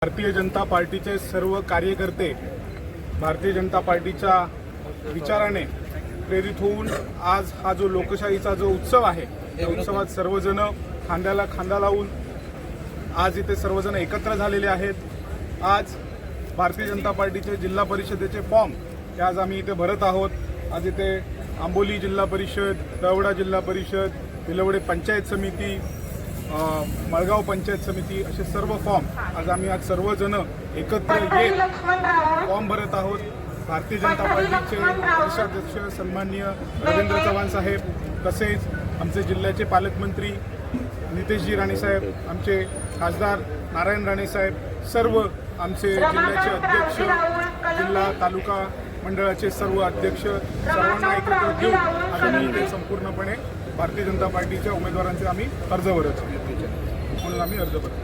भारतीय जनता पार्टीचे सर्व कार्यकर्ते भारतीय जनता पार्टीच्या विचाराने प्रेरित होऊन आज हा जो लोकशाहीचा जो उत्सव आहे त्या उत्सवात सर्वजण खांद्याला खांदा लावून आज इथे सर्वजण एकत्र झालेले आहेत। आज भारतीय जनता पार्टीचे जिल्हा परिषदेचे फॉर्म हे आज आम्ही इथे भरत आहोत। आज इथे आंबोली जिल्हा परिषद, तळवडा जिल्हा परिषद, भिलवडे पंचायत समिती, मळगाव पंचायत समिती असे सर्व फॉर्म आज सर्वजण एकत्र येत फॉर्म भरत आहोत। भारतीय जनता पार्टीचे प्रदेशाध्यक्ष सन्माननीय रवींद्र चव्हाण साहेब, तसेच आमचे जिल्ह्याचे पालकमंत्री नितेशजी राणे साहेब, आमचे खासदार नारायण राणे साहेब, सर्व आमचे जिल्ह्याचे अध्यक्ष, जिल्हा तालुका मंडळाचे सर्व अध्यक्ष सर्वांना एकत्र घेऊन आम्ही इथे संपूर्णपणे भारतीय जनता पार्टीच्या उमेदवारांचे आम्ही अर्ज भरत म्हणून आम्ही अर्ज भरतो।